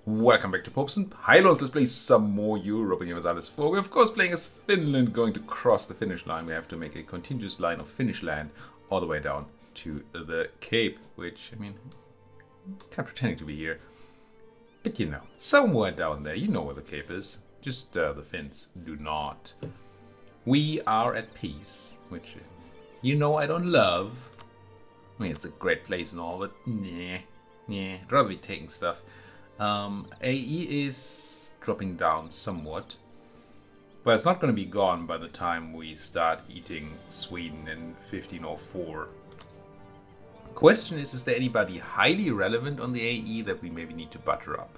Welcome back to Popes and Pylons. Let's play some more Europa Universalis IV. We're of course playing as Finland, going to cross the Finnish line. We have to make a continuous line of Finnish land all the way down to the Cape, which, I mean, kind of pretending to be here. But you know, somewhere down there, you know where the Cape is. Just the Finns do not. We are at peace, which, you know, I don't love. I mean, it's a great place and all, but nah. I'd rather be taking stuff. AE is dropping down somewhat, but it's not going to be gone by the time we start eating Sweden in 1504. Question is there anybody highly relevant on the AE that we maybe need to butter up?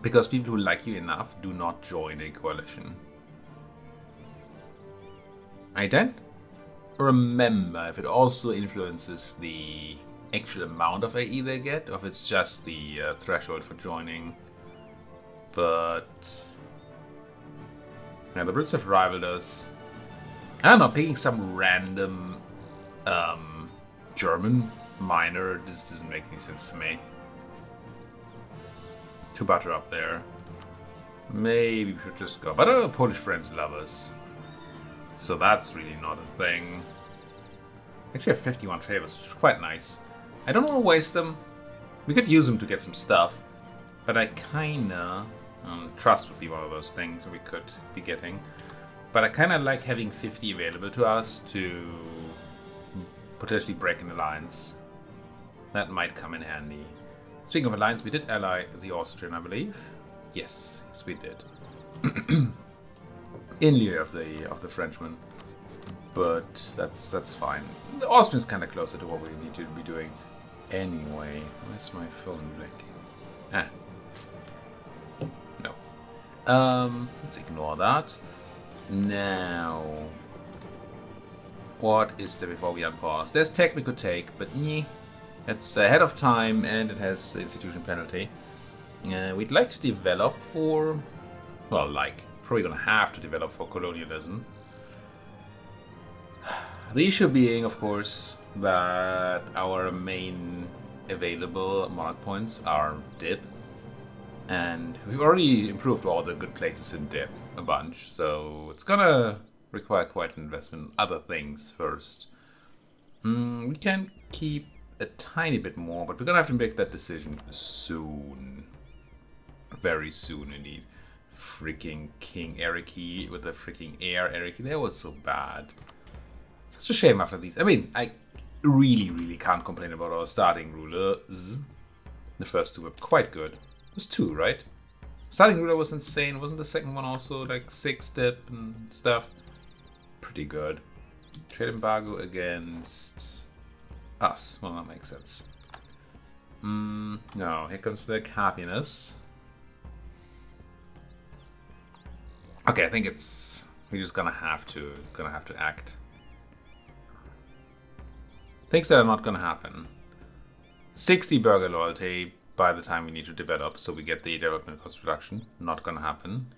Because people who like you enough do not join a coalition. I don't remember if it also influences the actual amount of AE they get, or if it's just the threshold for joining. But yeah, the Brits have rivaled us. I don't know, picking some random German minor, this doesn't make any sense to me. To butter up there. Maybe we should just go. But our Polish friends love us, so that's really not a thing. Actually, I have 51 favors, which is quite nice. I don't want to waste them. We could use them to get some stuff, but I kinda trust would be one of those things we could be getting. But I kinda like having 50 available to us to potentially break an alliance. That might come in handy. Speaking of alliance, we did ally the Austrian, I believe. Yes, we did. In lieu of the Frenchman. But that's fine. The Austrian's kind of closer to what we need to be doing anyway. Where's my phone blinking? No. Let's ignore that. Now, what is there before we unpause? There's tech we could take, but it's ahead of time and it has institution penalty. We'd like to develop for, well, probably gonna have to develop for colonialism. The issue being, of course, that our main available monarch points are DIP, and we've already improved all the good places in DIP a bunch, so it's gonna require quite an investment in other things first. We can keep a tiny bit more, but we're gonna have to make that decision soon. Very soon indeed. Freaking King Eriki with the freaking heir Eriki, that was so bad. Such a shame after these. I mean, I really can't complain about our starting rulers. The first two were quite good. It was 2, right? Starting ruler was insane. Wasn't the second one also like 6 dip and stuff? Pretty good. Trade embargo against us. Well, that makes sense. No, here comes the happiness. Okay, I think we're just gonna have to act. Things that are not gonna happen. 60 burger loyalty by the time we need to develop, so we get the development cost reduction. Not gonna happen.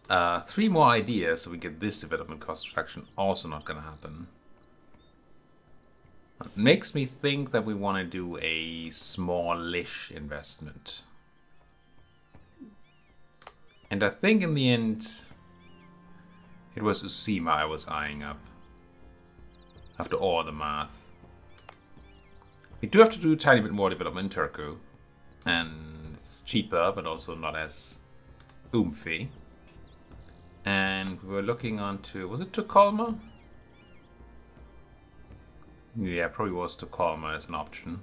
3 more ideas, so we get this development cost reduction. Also not gonna happen. It makes me think that we want to do a smallish investment. And I think in the end, it was Usima I was eyeing up. After all the math. We do have to do a tiny bit more development in Turku. And it's cheaper, but also not as oomphy. And we were looking onto, was it Tukholma? Yeah, probably was Tukholma as an option.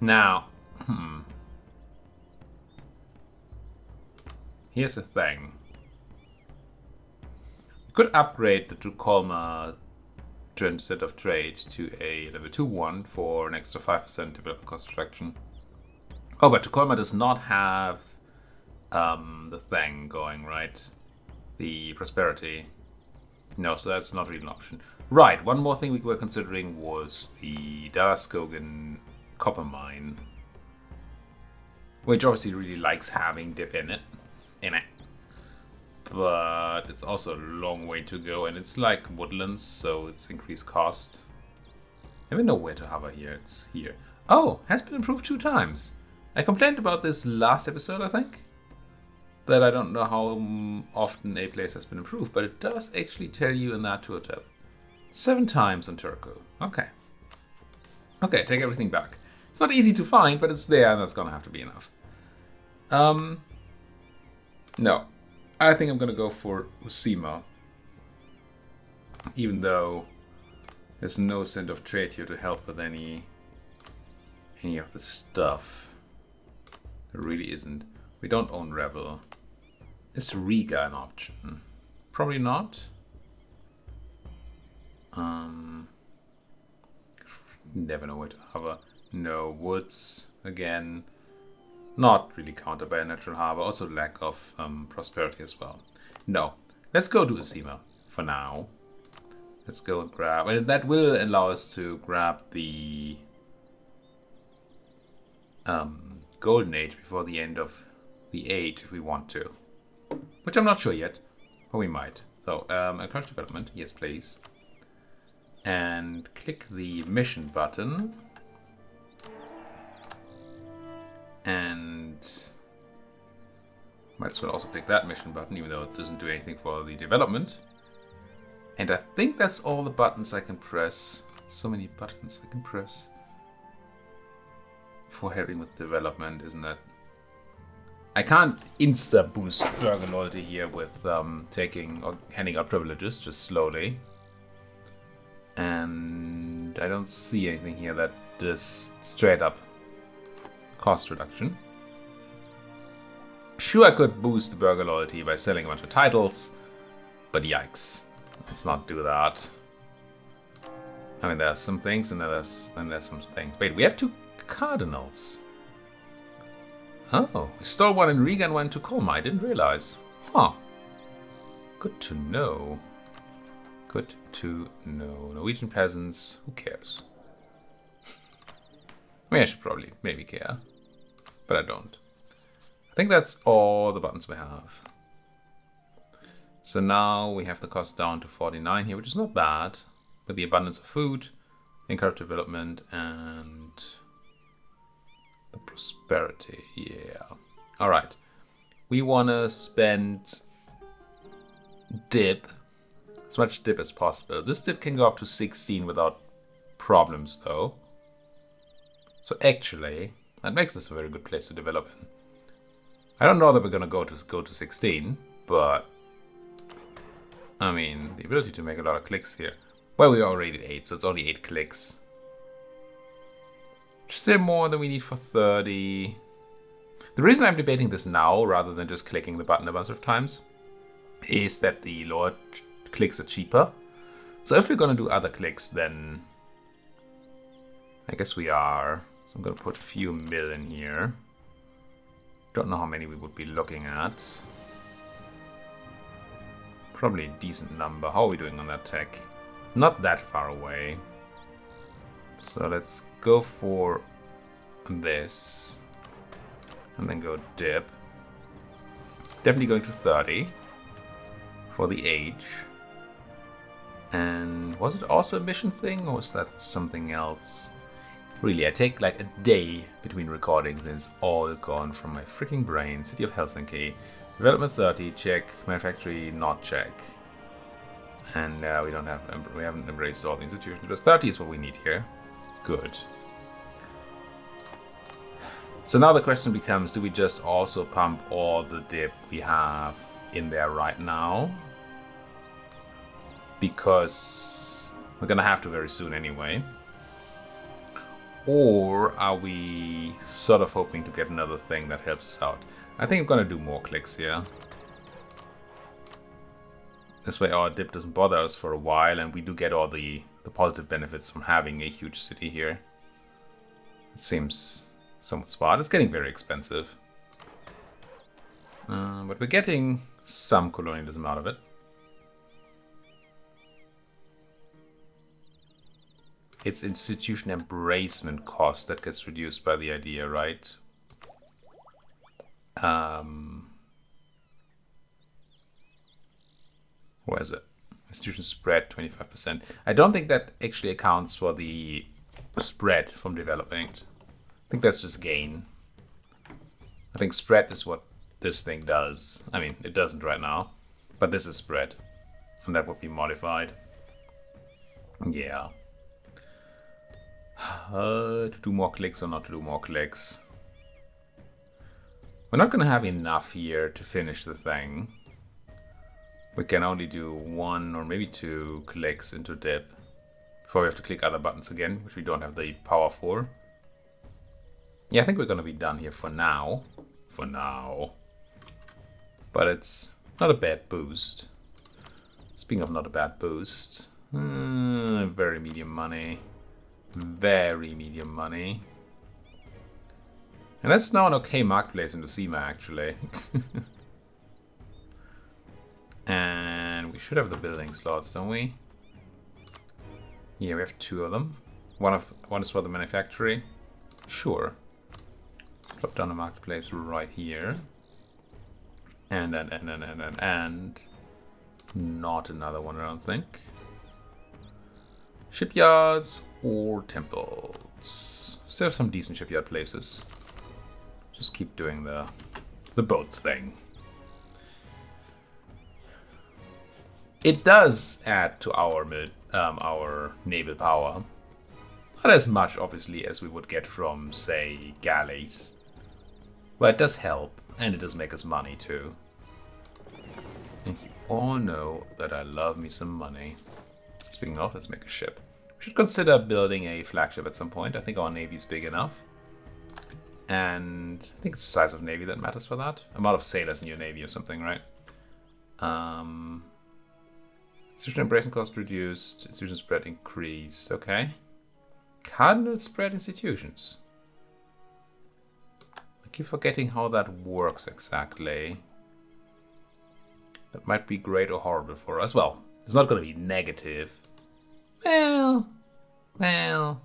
Now, here's the thing. We could upgrade the Tukholma transit of trade to a level 2-1 for an extra 5% development cost reduction. Oh, but Tukholma does not have the thing going, right? The prosperity. No, so that's not really an option. Right, one more thing we were considering was the Dalaskogan copper mine, which obviously really likes having dip in it. But it's also a long way to go, and it's like woodlands, so it's increased cost. I even know where to hover here. It's here. Oh, has been improved 2 times. I complained about this last episode, I think. That I don't know how often a place has been improved, but it does actually tell you in that tooltip. 7 times on Turku. Okay. Okay, take everything back. It's not easy to find, but it's there, and that's gonna have to be enough. No. I think I'm gonna go for Usima. Even though there's no scent of trade here to help with any of the stuff. There really isn't. We don't own Rebel. Is Riga an option? Probably not. Never know where to hover. No woods again. Not really countered by a natural harbor. Also lack of prosperity as well. No. Let's go to Usima for now. Let's go and grab. And that will allow us to grab the Golden Age before the end of the age if we want to. Which I'm not sure yet, but we might. So, encourage development. Yes, please. And click the mission button. And might as well also click that mission button, even though it doesn't do anything for the development. And I think that's all the buttons I can press. So many buttons I can press for helping with development, isn't that? I can't insta boost burger loyalty here with taking or handing out privileges, just slowly. And I don't see anything here that does straight up cost reduction. Sure, I could boost the burger loyalty by selling a bunch of titles, but yikes. Let's not do that. I mean, there's some things, and then there's some things. Wait, we have 2 cardinals. Oh, we stole one in Riga and one to Colma. I didn't realize. Huh. Good to know. Good to know. Norwegian peasants, who cares? I mean, I should probably maybe care, but I don't. I think that's all the buttons we have. So now we have the cost down to 49 here, which is not bad. With the abundance of food, encourage development, and the prosperity. Yeah. All right. We want to spend dip, as much dip as possible. This dip can go up to 16 without problems, though. So actually, that makes this a very good place to develop in. I don't know that we're gonna go to 16, but I mean, the ability to make a lot of clicks here. Well, we're already at 8, so it's only 8 clicks. Still more than we need for 30. The reason I'm debating this now, rather than just clicking the button a bunch of times, is that the lower clicks are cheaper. So if we're gonna do other clicks, then I guess we are. So I'm gonna put a few mil in here. Don't know how many we would be looking at. Probably a decent number. How are we doing on that tech? Not that far away. So let's go for this. And then go dip. Definitely going to 30 for the age. And was it also a mission thing, or was that something else? Really, I take like a day between recordings and it's all gone from my freaking brain. City of Helsinki. Development 30, check. Manufacturing, not check. And we haven't embraced all the institutions. But 30 is what we need here. Good. So now the question becomes, do we just also pump all the dip we have in there right now? Because we're gonna have to very soon anyway. Or are we sort of hoping to get another thing that helps us out? I think I'm gonna do more clicks here. This way our dip doesn't bother us for a while, and we do get all the positive benefits from having a huge city here. It seems somewhat smart. It's getting very expensive. But we're getting some colonialism out of it. It's institution embracement cost that gets reduced by the idea, right? Where is it? Institution spread 25%. I don't think that actually accounts for the spread from developing it. I think that's just gain. I think spread is what this thing does. I mean, it doesn't right now, but this is spread, and that would be modified. Yeah. To do more clicks or not to do more clicks. We're not going to have enough here to finish the thing. We can only do 1 or maybe 2 clicks into dip before we have to click other buttons again, which we don't have the power for. Yeah, I think we're going to be done here for now. For now. But it's not a bad boost. Speaking of not a bad boost. Very medium money. Very medium money. And that's now an okay marketplace in Lucima, actually. And we should have the building slots, don't we? Yeah, we have 2 of them. One is for the manufactory. Sure. Let's drop down the marketplace right here. And not another one, I don't think. Shipyards or temples. Still have some decent shipyard places. Just keep doing the boats thing. It does add to our naval power. Not as much, obviously, as we would get from, say, galleys. But it does help, and it does make us money, too. And you all know that I love me some money. Speaking of, let's make a ship. We should consider building a flagship at some point. I think our navy's big enough. And I think it's the size of navy that matters for that. Amount of sailors in your navy or something, right? Institution embracing cost reduced. Institution spread increased. Okay. Cardinal spread institutions. I keep forgetting how that works exactly. That might be great or horrible for us. Well, it's not going to be negative. Well, kinda.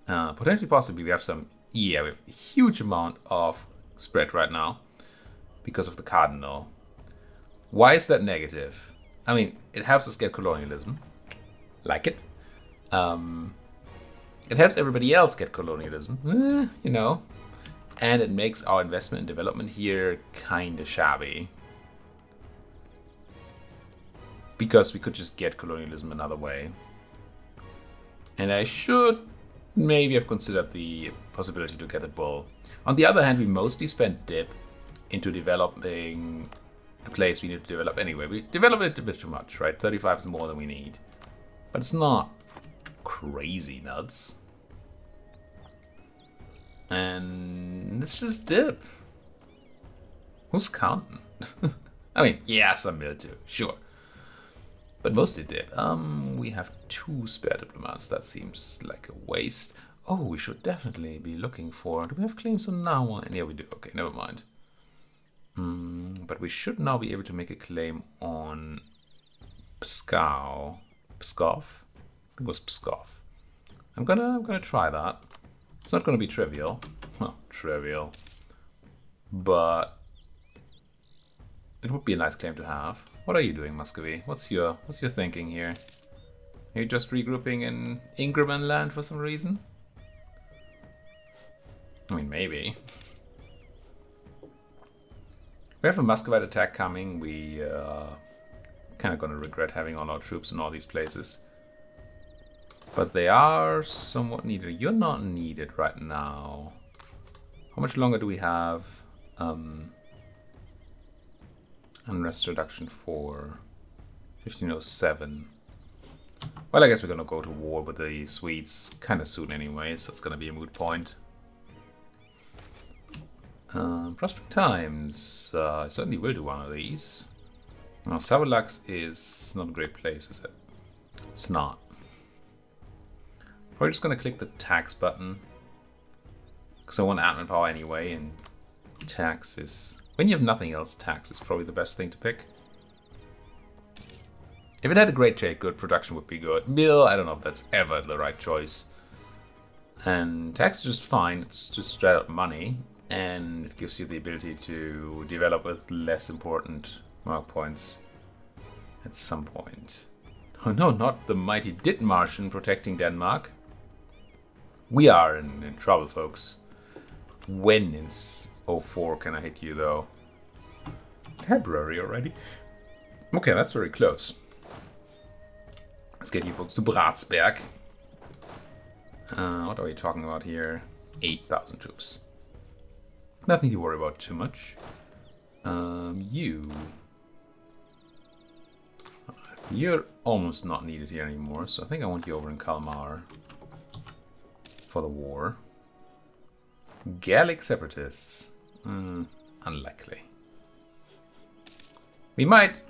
Potentially, possibly, we have some. Yeah, we have a huge amount of spread right now because of the cardinal. Why is that negative? I mean, it helps us get colonialism. Like it. It helps everybody else get colonialism. You know. And it makes our investment in development here kinda shabby. Because we could just get colonialism another way. And I should maybe have considered the possibility to get a bull. On the other hand, we mostly spent dip into developing a place we need to develop anyway. We developed it a bit too much, right? 35 is more than we need. But it's not crazy nuts. And it's just dip. Who's counting? I mean, yeah, some mill too, sure. But mostly dip. We have 2 spare diplomats. That seems like a waste. Oh, we should definitely be looking for... Do we have claims on now? Yeah, we do. Okay, never mind. But we should now be able to make a claim on Pskov. Pskov? I think it was Pskov. I'm gonna try that. It's not gonna be trivial. Well, trivial. But it would be a nice claim to have. What are you doing, Muscovy? What's your thinking here? Are you just regrouping in Ingerman land for some reason? I mean, maybe. We have a Muscovite attack coming. We kind of gonna regret having all our troops in all these places. But they are somewhat needed. You're not needed right now. How much longer do we have? Unrest reduction for 1507. Well, I guess we're gonna go to war with the Swedes kind of soon anyway, so it's gonna be a moot point. Prospect Times. I certainly will do one of these. Now, Savolax is not a great place, is it? It's not. Probably just gonna click the tax button. Because I want admin power anyway, and tax is... When you have nothing else, tax is probably the best thing to pick. If it had a great trade, good production would be good. Mill, I don't know if that's ever the right choice. And tax is just fine, it's just straight up money. And it gives you the ability to develop with less important mark points at some point. Oh no, not the mighty Dithmarschen protecting Denmark. We are in trouble, folks. When in 04 can I hit you, though? February already? Okay, that's very close. Let's get you folks to Bratsberg. What are we talking about here? 8,000 troops. Nothing to worry about too much. You're almost not needed here anymore, so I think I want you over in Kalmar for the war. Gallic separatists. Unlikely. We might...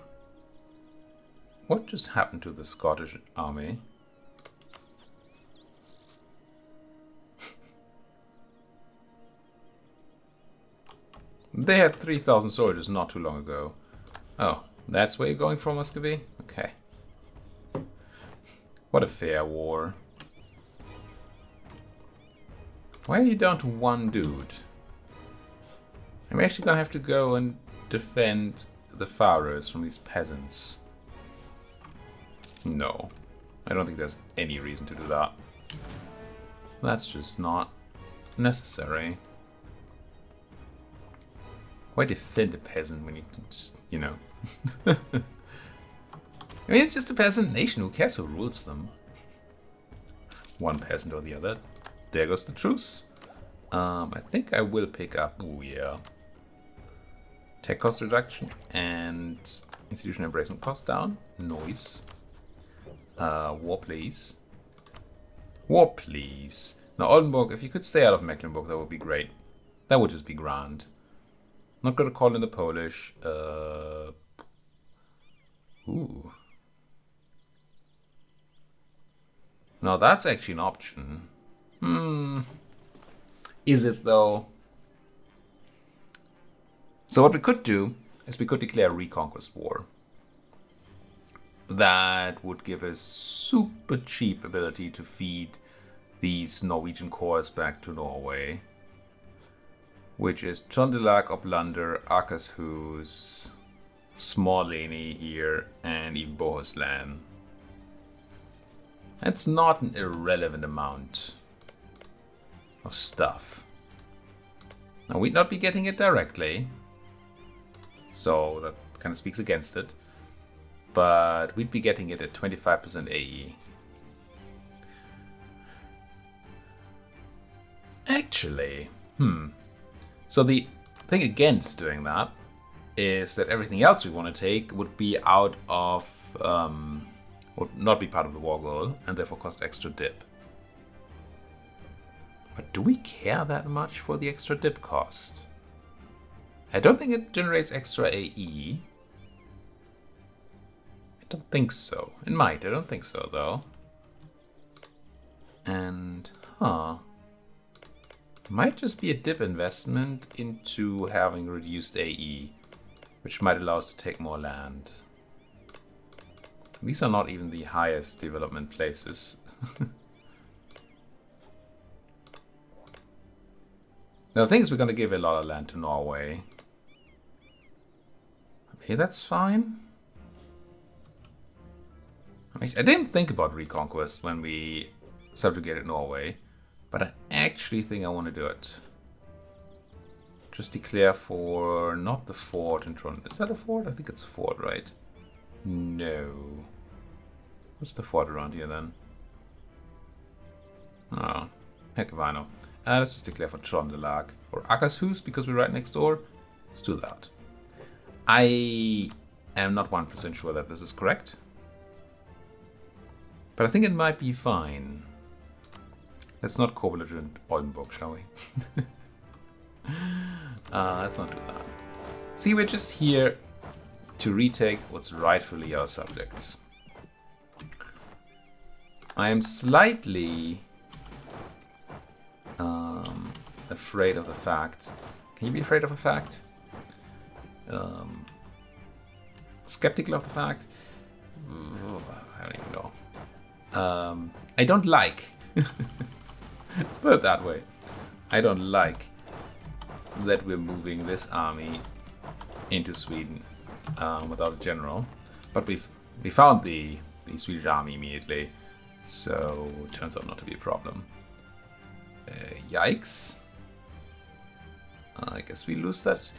What just happened to the Scottish army? They had 3,000 soldiers not too long ago. Oh, that's where you're going for, Muscovy? Okay. What a fair war. Why are you down to one dude? I'm actually gonna have to go and defend the Faroes from these peasants. No. I don't think there's any reason to do that. That's just not necessary. Why defend a peasant when you can just, you know... I mean, it's just a peasant nation. Who cares who rules them? One peasant or the other. There goes the truce. I think I will pick up... Oh, yeah. Tech cost reduction and institutional embracement cost down. Noise. War, please. War, please. Now, Oldenburg, if you could stay out of Mecklenburg, that would be great. That would just be grand. Not gonna call in the Polish. Ooh. Now that's actually an option. Is it though? So what we could do is we could declare a reconquest war. That would give us super cheap ability to feed these Norwegian cores back to Norway. Which is Trøndelag, Oplander, Akershus, Småleni here, and even Bohuslän. That's not an irrelevant amount of stuff. Now, we'd not be getting it directly, so that kind of speaks against it. But we'd be getting it at 25% AE. Actually, So the thing against doing that is that everything else we want to take would be out of, would not be part of the war goal, and therefore cost extra dip. But do we care that much for the extra dip cost? I don't think it generates extra AE. I don't think so. It might, I don't think so though. And, might just be a dip investment into having reduced AE, which might allow us to take more land. These are not even the highest development places. Now, the thing is, we're going to give a lot of land to Norway. Okay, that's fine. I didn't think about reconquest when we subjugated Norway. But I actually think I want to do it. Just declare for not the fort in Trondheim. Is that a fort? I think it's a fort, right? No. What's the fort around here then? Oh, heck if I know. Let's just declare for Trøndelag or Akershus because we're right next door. Let's do that. I am not 1% sure that this is correct. But I think it might be fine. Let's not co-belligerent Oldenburg, shall we? Let's not do that. See, we're just here to retake what's rightfully our subjects. I am slightly afraid of the fact. Can you be afraid of a fact? Skeptical of the fact? I don't even know. I don't like. Let's put it that way. I don't like that we're moving this army into Sweden without a general. But we found the the Swedish army immediately. So it turns out not to be a problem. Yikes. I guess we lose that.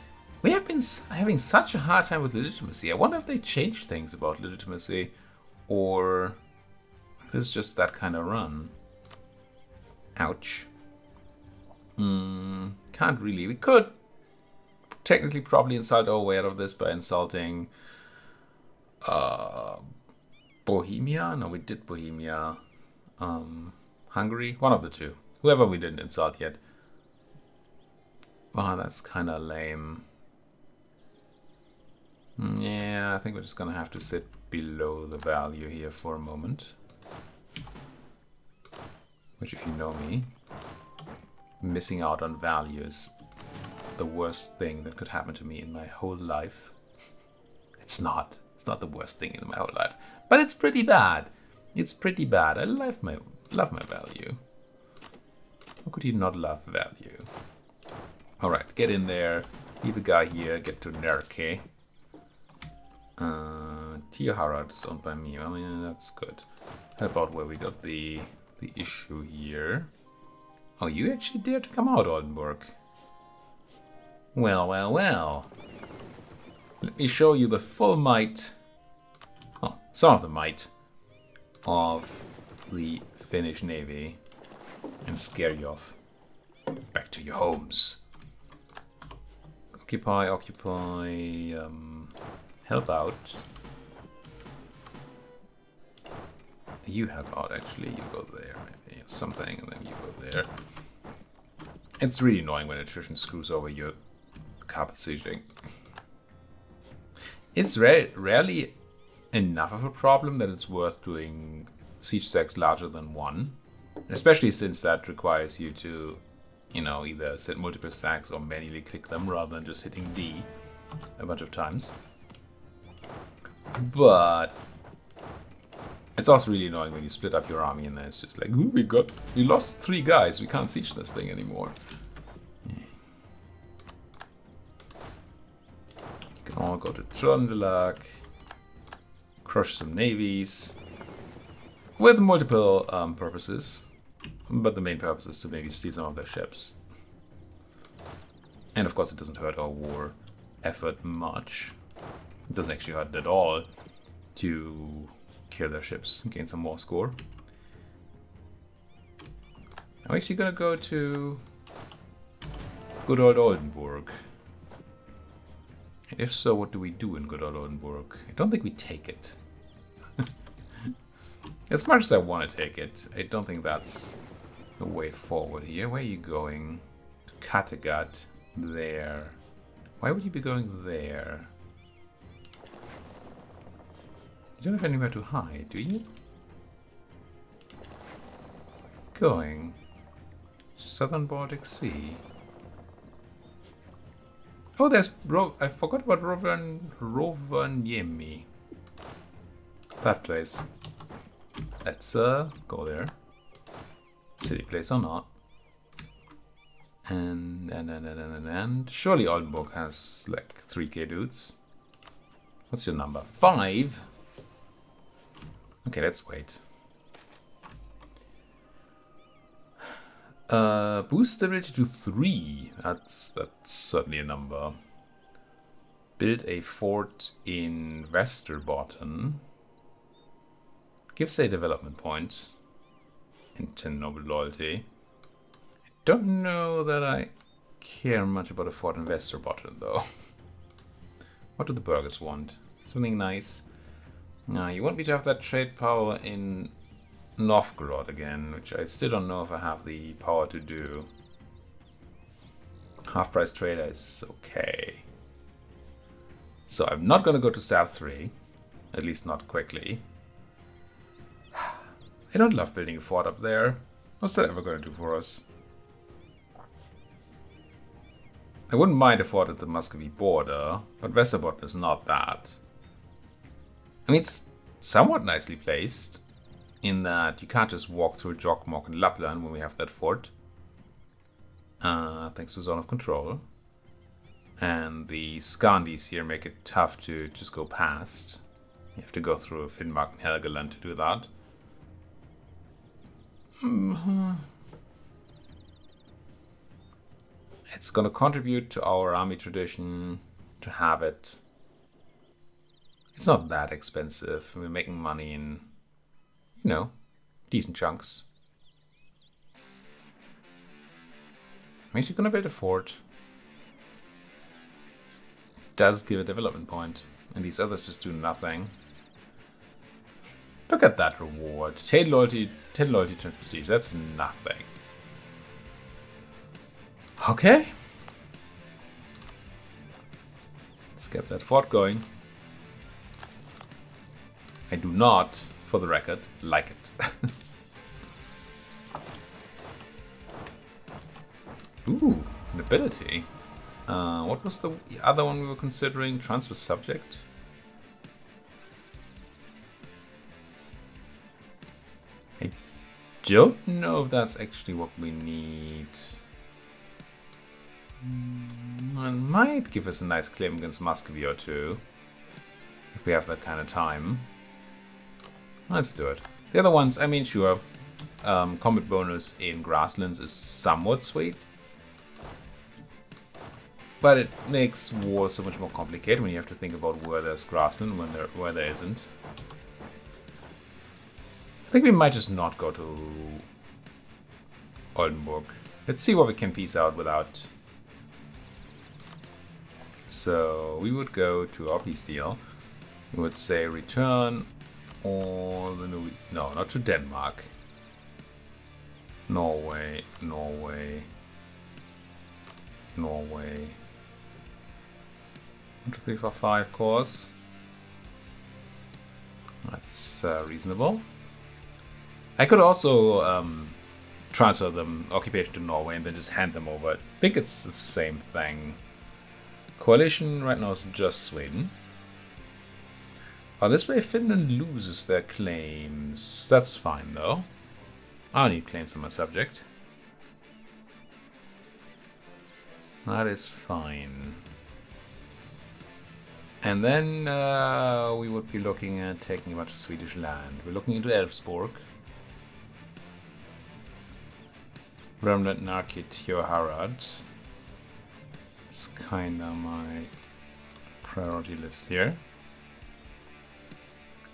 We have been having such a hard time with legitimacy. I wonder if they changed things about legitimacy, or this is just that kind of run. Ouch. Can't really. We could technically probably insult our way out of this by insulting Bohemia. No, we did Bohemia. Hungary. One of the two. Whoever we didn't insult yet. Oh, that's kind of lame. Yeah, I think we're just gonna have to sit below the value here for a moment. Which, if you know me, missing out on value is the worst thing that could happen to me in my whole life. It's not. It's not the worst thing in my whole life, but it's pretty bad. It's pretty bad. I love my value. How could you not love value? All right, get in there. Leave a guy here. Get to Nerke. Tihara is owned by me. I mean, that's good. How about where we got the issue here? Oh, you actually dare to come out, Oldenburg. Well, well, well. Let me show you the full might, oh, some of the might of the Finnish Navy and scare you off. Back to your homes. Occupy, help out. You help out, actually. You go there, maybe something, and then you go there. It's really annoying when attrition screws over your carpet sieging. It's rarely enough of a problem that it's worth doing siege stacks larger than one, especially since that requires you to, you know, either set multiple stacks or manually click them rather than just hitting D a bunch of times. But it's also really annoying when you split up your army and then it's just like, ooh, we lost 3 guys, we can't siege this thing anymore. You can all go to Trondelag, crush some navies with multiple purposes, but the main purpose is to maybe steal some of their ships. And of course it doesn't hurt our war effort much. It doesn't actually hurt it at all to kill their ships and gain some more score. I'm actually gonna go to good old Oldenburg. If so, what do we do in good old Oldenburg? I don't think we take it. As much as I want to take it, I don't think that's the way forward here. Where are you going? To Kattegat. There. Why would you be going there? You don't have anywhere to hide, do you? Going. Southern Baltic Sea. Oh, there's I forgot about Rovaniemi. That place. Let's go there. City place or not. And surely Oldenburg has like 3k dudes. What's your number? 5? Okay, let's wait. Boost stability to 3. That's certainly a number. Build a fort in Västerbotten. Gives a development point. And 10 noble loyalty. I don't know that I care much about a fort in Västerbotten though. What do the burghers want? Something nice. You want me to have that trade power in Novgorod again, which I still don't know if I have the power to do. Half-price trader is okay. So I'm not going to go to Stab 3, at least not quickly. I don't love building a fort up there. What's that ever going to do for us? I wouldn't mind a fort at the Muscovy border, but Västerbotten is not that. I mean, it's somewhat nicely placed, in that you can't just walk through Jokkmokk and Lapland when we have that fort. Thanks to Zone of Control. And the Skandis here make it tough to just go past. You have to go through Finnmark and Helgeland to do that. It's gonna contribute to our army tradition to have it. It's not that expensive. We're making money in, you know, decent chunks. I'm actually gonna build a fort. Does give a development point, and these others just do nothing. Look at that reward. 10 loyalty to prestige. That's nothing. Okay. Let's get that fort going. I do not, for the record, like it. Ooh, an ability. What was the other one we were considering? Transfer subject? I don't know if that's actually what we need. It might give us a nice claim against Muscovy or two. If we have that kind of time. Let's do it. The other ones, I mean, sure. Combat bonus in grasslands is somewhat sweet. But it makes war so much more complicated when you have to think about where there's grassland and where there isn't. I think we might just not go to Oldenburg. Let's see what we can piece out without. So we would go to our peace deal. We would say return all the new... No, not to Denmark. Norway, Norway, Norway. 1, 2, 3, 4, 5 cores. That's reasonable. I could also transfer them occupation to Norway and then just hand them over. I think it's the same thing. Coalition right now is just Sweden. Oh, this way Finland loses their claims. That's fine though. I don't need claims on my subject. That is fine. And then we would be looking at taking a bunch of Swedish land. We're looking into Elfsborg. Remnant Narki Tioharad. It's kinda my priority list here.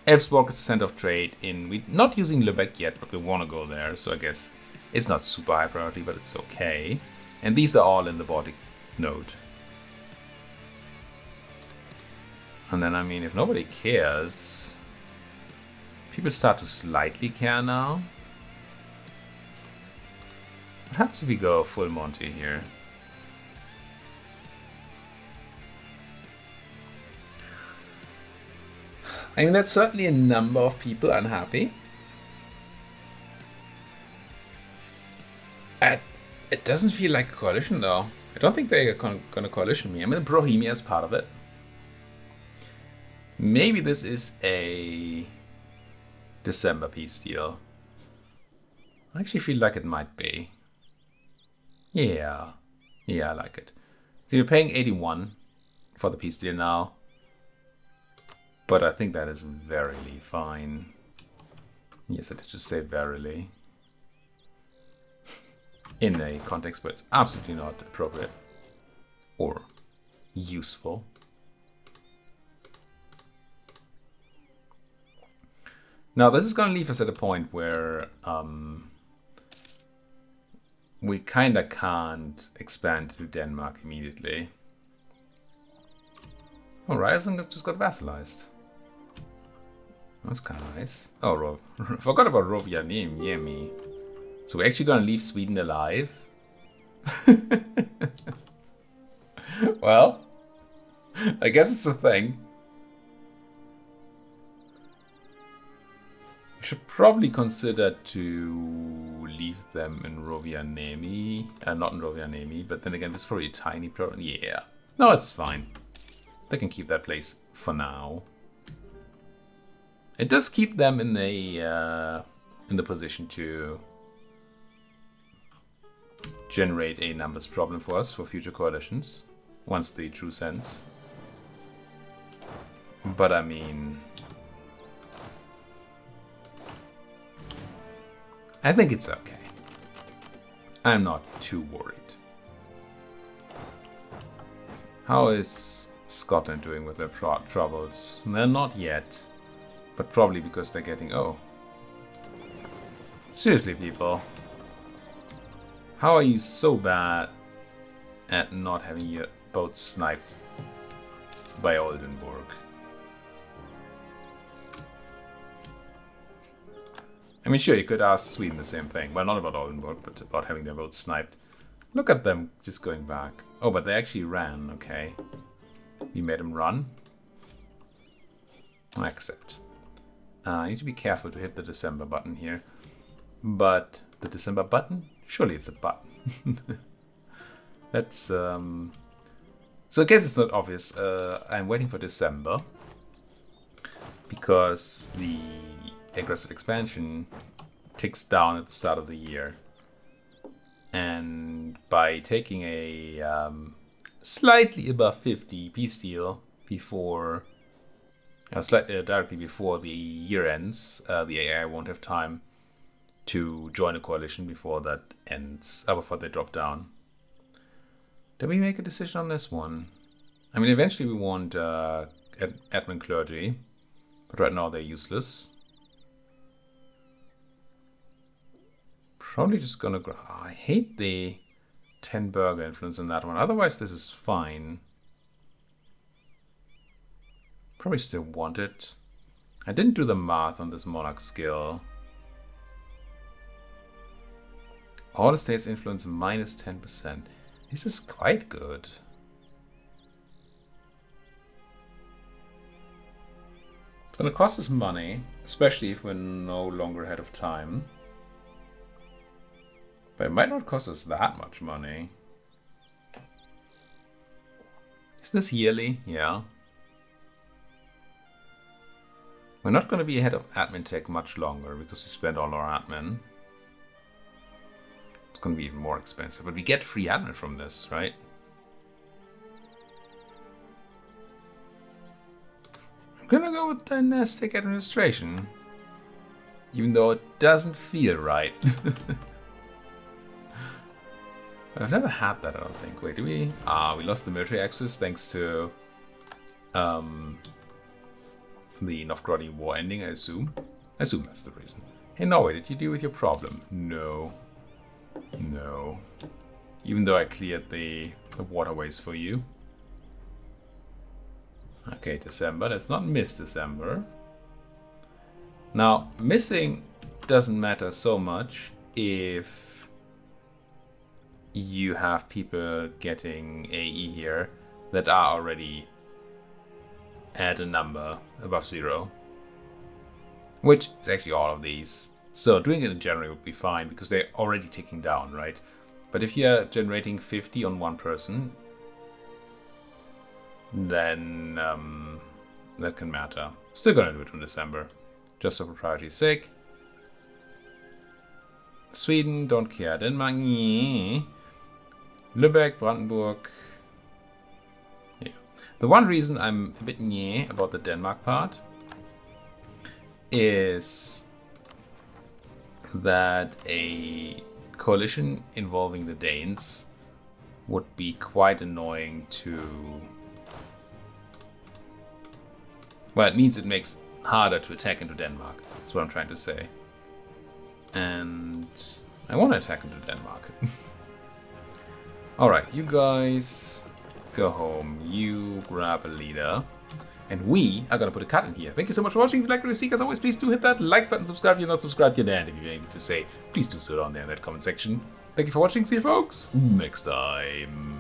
Elfsborg is the center of trade in... We're not using Lübeck yet, but we want to go there. So I guess it's not super high priority, but it's okay. And these are all in the Baltic node. And then, I mean, if nobody cares... People start to slightly care now. Perhaps we go full Monty here. I mean, that's certainly a number of people unhappy. It doesn't feel like a coalition, though. I don't think they're going to coalition me. I mean, Bohemia is part of it. Maybe this is a December peace deal. I actually feel like it might be. Yeah. Yeah, I like it. So you're paying 81 for the peace deal now. But I think that is verily fine. Yes, I did just say verily. In a context where it's absolutely not appropriate. Or useful. Now this is going to leave us at a point where we kinda can't expand to Denmark immediately. Oh, Ryerson just got vassalized. That's kind of nice. Oh, forgot about Rovaniemi. So we're actually gonna leave Sweden alive? Well, I guess it's a thing. We should probably consider to leave them in Rovaniemi. Not in Rovaniemi, but then again, this is probably a tiny problem. Yeah. No, it's fine. They can keep that place for now. It does keep them in the position to generate a numbers problem for us for future coalitions once the truce ends. But I mean, I think it's okay. I'm not too worried. How is Scotland doing with their troubles? They're not yet, but probably because they're getting... Oh. Seriously, people. How are you so bad at not having your boat sniped by Oldenburg? I mean, sure, you could ask Sweden the same thing. Well, not about Oldenburg, but about having their boats sniped. Look at them just going back. Oh, but they actually ran, okay. We made them run. I accept. I need to be careful to hit the December button here. But the December button? Surely it's a button. Let's... So in case it's not obvious, I'm waiting for December. Because the aggressive expansion ticks down at the start of the year. And by taking a slightly above 50 peace deal before, slightly directly before the year ends, the AI won't have time to join a coalition before that ends, before they drop down. Did we make a decision on this one? I mean, eventually we want admin clergy, but right now they're useless. Probably just gonna... Oh, I hate the 10 burger influence on that one. Otherwise, this is fine. Probably still want it. I didn't do the math on this monarch skill. All the states influence minus 10%. This is quite good. It's gonna cost us money, especially if we're no longer ahead of time. But it might not cost us that much money. Is this yearly? Yeah. We're not going to be ahead of admin tech much longer because we spent all our admin. It's going to be even more expensive. But we get free admin from this, right? I'm going to go with dynastic administration. Even though it doesn't feel right. I've never had that, I don't think. Wait, do we? Ah, we lost the military axis thanks to the Novgorodian war ending, I assume. I assume that's the reason. Hey, Norway, did you deal with your problem? No. No. Even though I cleared the waterways for you. Okay, December. Let's not miss December. Now, missing doesn't matter so much if you have people getting AE here that are already at a number above 0. Which is actually all of these. So doing it in January would be fine because they're already ticking down, right? But if you're generating 50 on one person, then that can matter. Still gonna do it in December, just for propriety's sake. Sweden, don't care. Denmark, yeah. Lübeck, Brandenburg. Yeah. The one reason I'm a bit nyeh about the Denmark part is that a coalition involving the Danes would be quite annoying to... Well, it means it makes it harder to attack into Denmark. That's what I'm trying to say. And I want to attack into Denmark. Alright, you guys go home. You grab a leader. And we are going to put a cut in here. Thank you so much for watching. If you like what you see, as always, please do hit that like button, subscribe if you're not subscribed yet, and if you have anything to say, please do so down there in that comment section. Thank you for watching. See you folks next time.